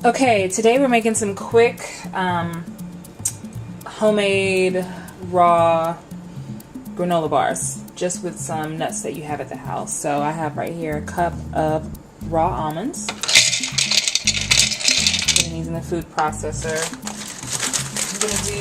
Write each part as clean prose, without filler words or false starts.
Okay, today we're making some quick homemade raw granola bars just with some nuts that you have at the house. So I have right here a cup of raw almonds. Putting these in the food processor. I'm going to do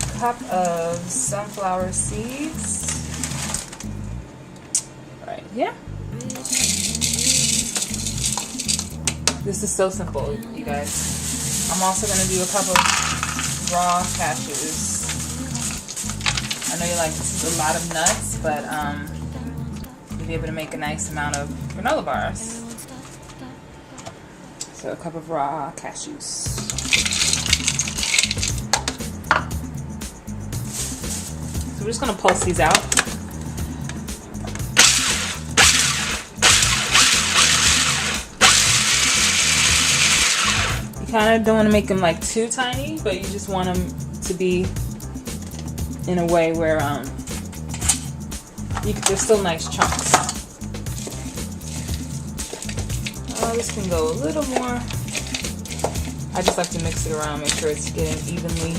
a cup of sunflower seeds right here. This is so simple, you guys. I'm also going to do a cup of raw cashews. I know you're like, this is a lot of nuts, but you'll be able to make a nice amount of granola bars. So a cup of raw cashews. So we're just going to pulse these out. Kind of don't want to make them like too tiny, but you just want them to be in a way where they're still nice chunks. This can go a little more. I just like to mix it around, make sure it's getting evenly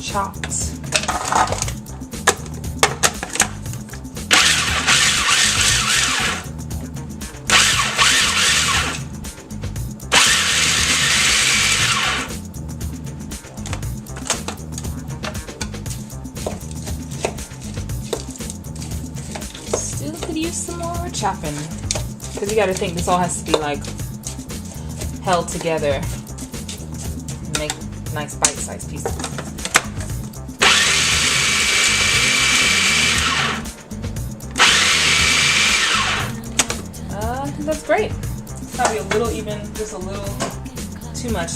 chopped. Could use some more chopping, because you got to think this all has to be like held together and make nice bite-sized pieces. That's great. Probably a little even, just a little too much,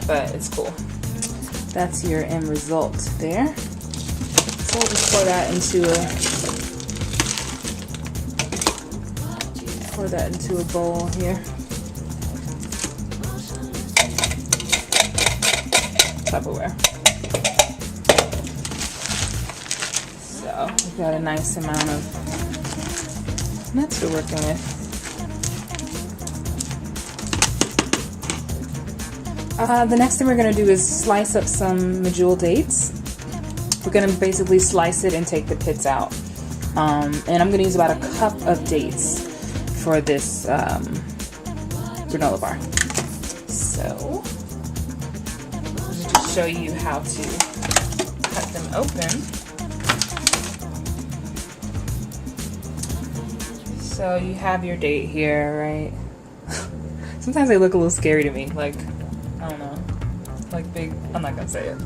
but it's cool. That's your end result there. So we'll just pour that into a bowl here. Tupperware. So we've got a nice amount of nuts we're working with. The next thing we're going to do is slice up some medjool dates. We're going to basically slice it and take the pits out. And I'm going to use about a cup of dates for this granola bar. So let me just show you how to cut them open. So you have your date here, right? Sometimes they look a little scary to me, like, I don't know, like big, I'm not gonna say it.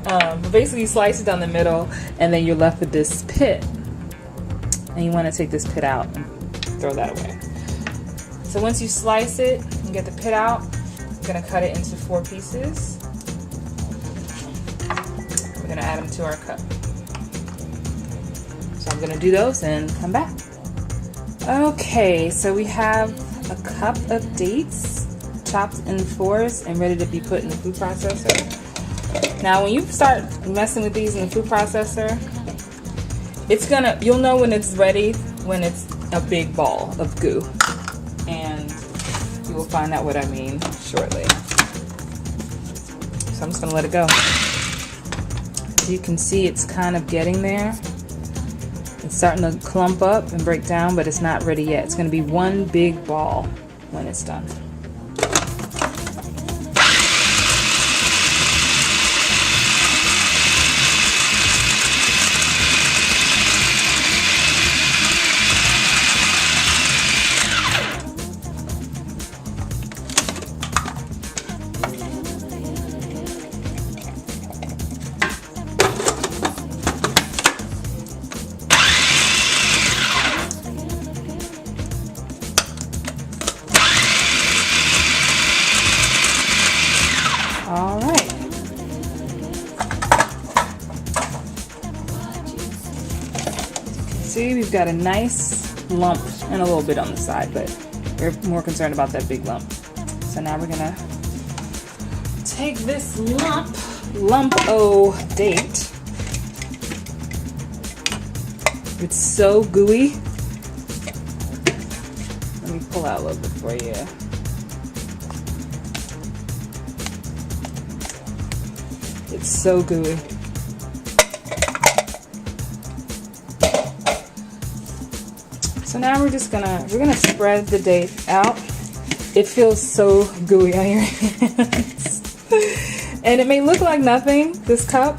But basically you slice it down the middle and then you're left with this pit. And you want to take this pit out and throw that away. So once you slice it and get the pit out, I'm going to cut it into 4 pieces. We're going to add them to our cup. So I'm going to do those and come back. Okay, so we have a cup of dates chopped in 4s and ready to be put in the food processor. Now when you start messing with these in the food processor, you'll know when it's ready when it's a big ball of goo, and you will find out what I mean shortly. So I'm just gonna let it go. As you can see, it's kind of getting there. It's starting to clump up and break down, but it's not ready yet. It's gonna be one big ball when it's done. All right. See, we've got a nice lump and a little bit on the side, but we're more concerned about that big lump. So now we're gonna take this lump-o date. It's so gooey. Let me pull out a little bit for you. It's so gooey. So now we're gonna spread the date out. It feels so gooey on your hands. And it may look like nothing, this cup,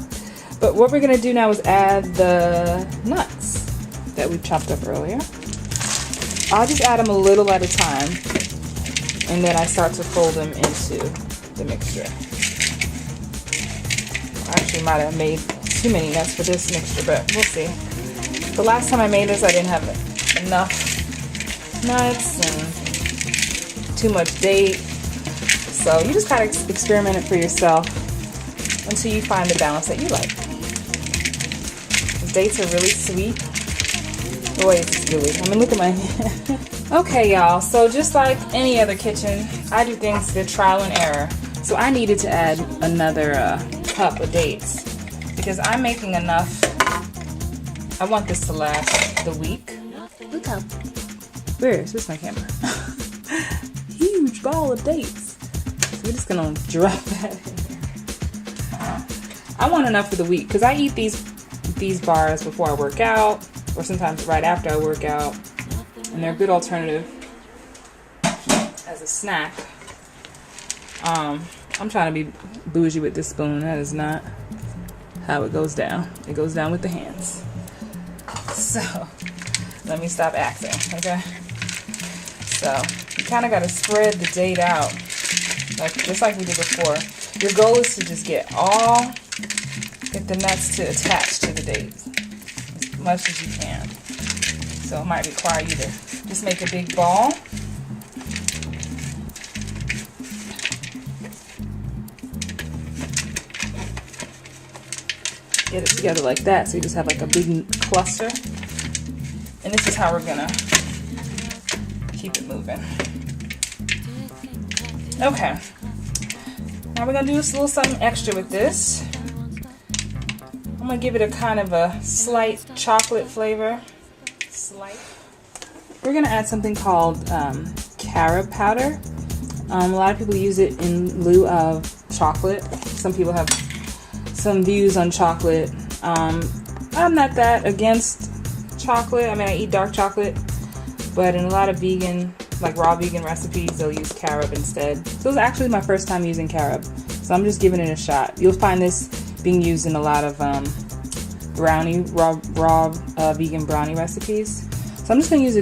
but what we're gonna do now is add the nuts that we chopped up earlier. I'll just add them a little at a time, and then I start to fold them into the mixture. I actually might have made too many nuts for this mixture, but we'll see. The last time I made this, I didn't have enough nuts and too much date. So you just gotta experiment it for yourself until you find the balance that you like. The dates are really sweet. Boy, it's gooey. I mean, look at my hand. Okay, y'all, so just like any other kitchen, I do things through trial and error. So I needed to add another cup of dates because I'm making enough. I want this to last the week. Look how, where's my camera? Huge ball of dates. So we're just gonna drop that in there. I want enough for the week because I eat these bars before I work out, or sometimes right after I work out, and they're a good alternative as a snack. I'm trying to be bougie with this spoon. That is not how it goes down. It goes down with the hands. So let me stop acting, okay? So you kind of got to spread the date out, just like we did before. Your goal is to just get the nuts to attach to the date as much as you can. So it might require you to just make a big ball. Get it together like that, so you just have like a big cluster. And this is how we're gonna keep it moving. Okay. Now we're gonna do a little something extra with this. I'm gonna give it a kind of a slight chocolate flavor. We're gonna add something called carob powder. A lot of people use it in lieu of chocolate. Some people have some views on chocolate. I'm not that against chocolate. I mean, I eat dark chocolate, but in a lot of vegan, like raw vegan recipes, they'll use carob instead. So it was actually my first time using carob, so I'm just giving it a shot. You'll find this being used in a lot of raw vegan brownie recipes. So I'm just gonna use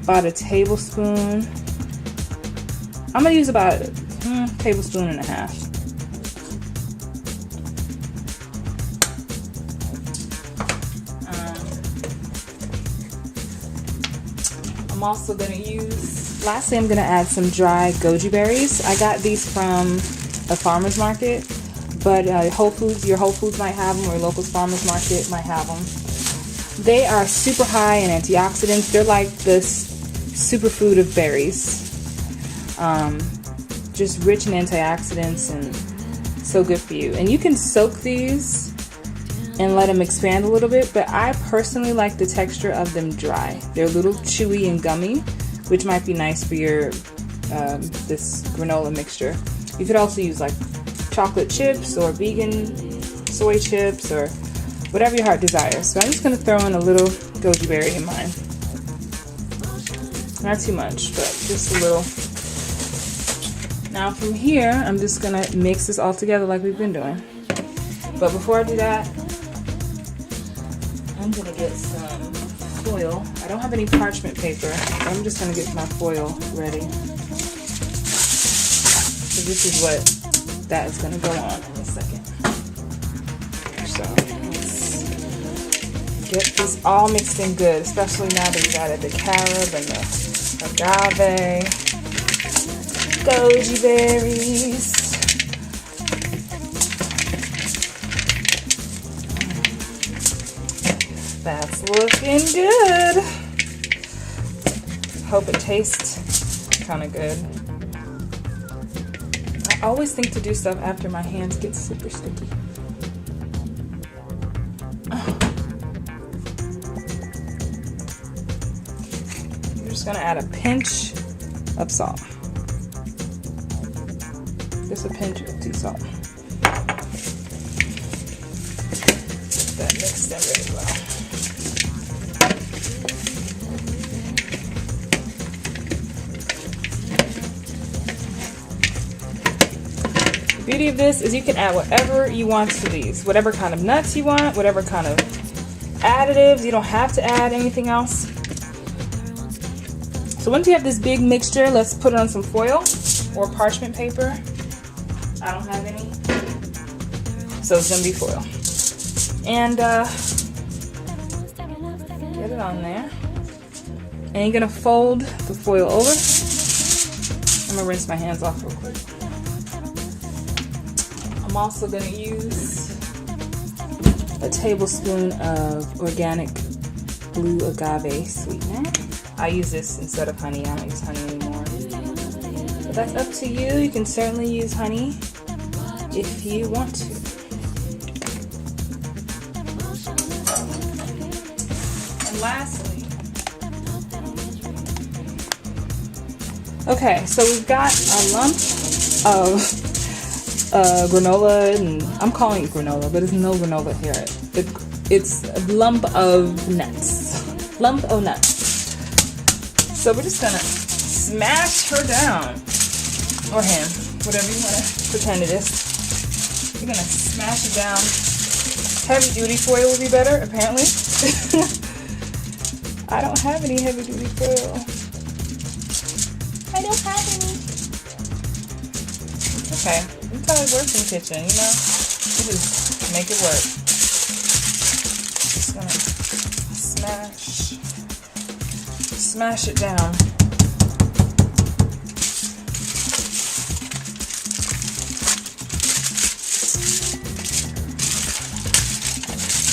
about a tablespoon. I'm gonna use about a tablespoon and a half. I'm also going to lastly I'm going to add some dry goji berries. I got these from a farmer's market, but your Whole Foods might have them, or your local farmer's market might have them. They are super high in antioxidants. They're like this superfood of berries. Just rich in antioxidants and so good for you. And you can soak these and let them expand a little bit, but I personally like the texture of them dry. They're a little chewy and gummy, which might be nice for your this granola mixture. You could also use like chocolate chips or vegan soy chips or whatever your heart desires. So I'm just gonna throw in a little goji berry in mine. Not too much, but just a little. Now from here, I'm just gonna mix this all together like we've been doing. But before I do that, I'm gonna get some foil. I don't have any parchment paper. I'm just gonna get my foil ready. So this is what that is gonna go on in a second. So let's get this all mixed in good, especially now that we've added the carob and the agave, goji berries. That's looking good. Hope it tastes kind of good. I always think to do stuff after my hands get super sticky. I'm just gonna add a pinch of salt. Just a pinch of sea salt. That mixed in really well. The beauty of this is you can add whatever you want to these. Whatever kind of nuts you want, whatever kind of additives. You don't have to add anything else. So once you have this big mixture, let's put it on some foil or parchment paper. I don't have any, so it's gonna be foil. And get it on there. And you're gonna fold the foil over. I'm gonna rinse my hands off real quick. I'm also gonna use a tablespoon of organic blue agave sweetener. I use this instead of honey. I don't use honey anymore. But that's up to you. You can certainly use honey if you want to. And lastly, okay, so we've got a lump of granola, and I'm calling it granola, but there's no granola here. It's a lump of nuts. Lump of nuts. So we're just gonna smash her down, or him, whatever you wanna pretend it is. We're gonna smash it down. Heavy duty foil would be better, apparently. I don't have any heavy duty foil. I don't have any. Okay, that's how it works in the kitchen, you know? You just make it work. Just gonna smash it down.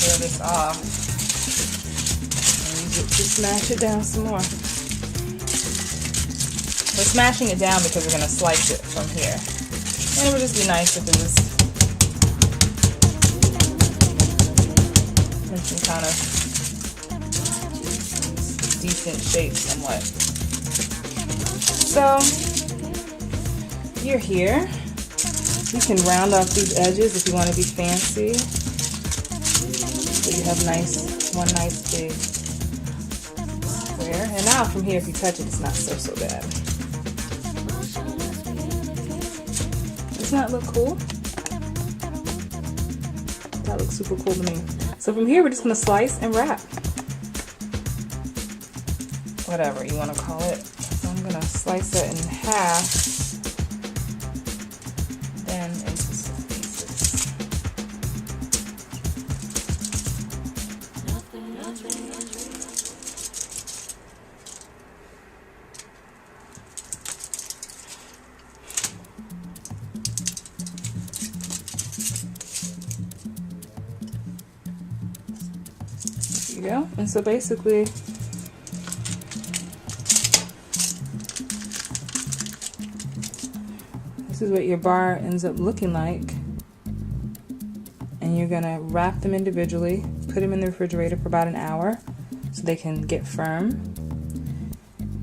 Peel this off and use it to smash it down some more. We're smashing it down because we're going to slice it from here. And it would just be nice if it was in some kind of decent shape somewhat. So you're here. You can round off these edges if you want to be fancy. So you have one nice big square. And now from here, if you touch it, it's not so bad. Doesn't that look cool? That looks super cool to me. So from here, we're just going to slice and wrap. Whatever you want to call it. So I'm going to slice it in half, then into some pieces. There you go. And so basically, this is what your bar ends up looking like. And you're gonna wrap them individually, put them in the refrigerator for about an hour so they can get firm,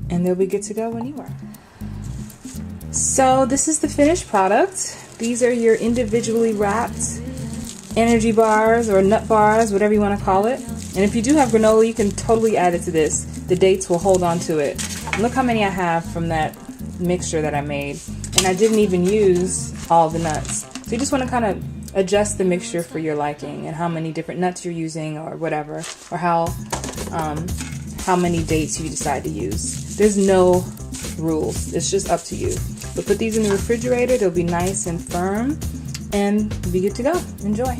and they'll be good to go when you are. So this is the finished product. These are your individually wrapped energy bars or nut bars, whatever you want to call it. And if you do have granola, you can totally add it to this. The dates will hold on to it. And look how many I have from that mixture that I made. And I didn't even use all the nuts. So you just want to kind of adjust the mixture for your liking and how many different nuts you're using or whatever, or how many dates you decide to use. There's no rules. It's just up to you. But put these in the refrigerator. They'll be nice and firm and be good to go. Enjoy.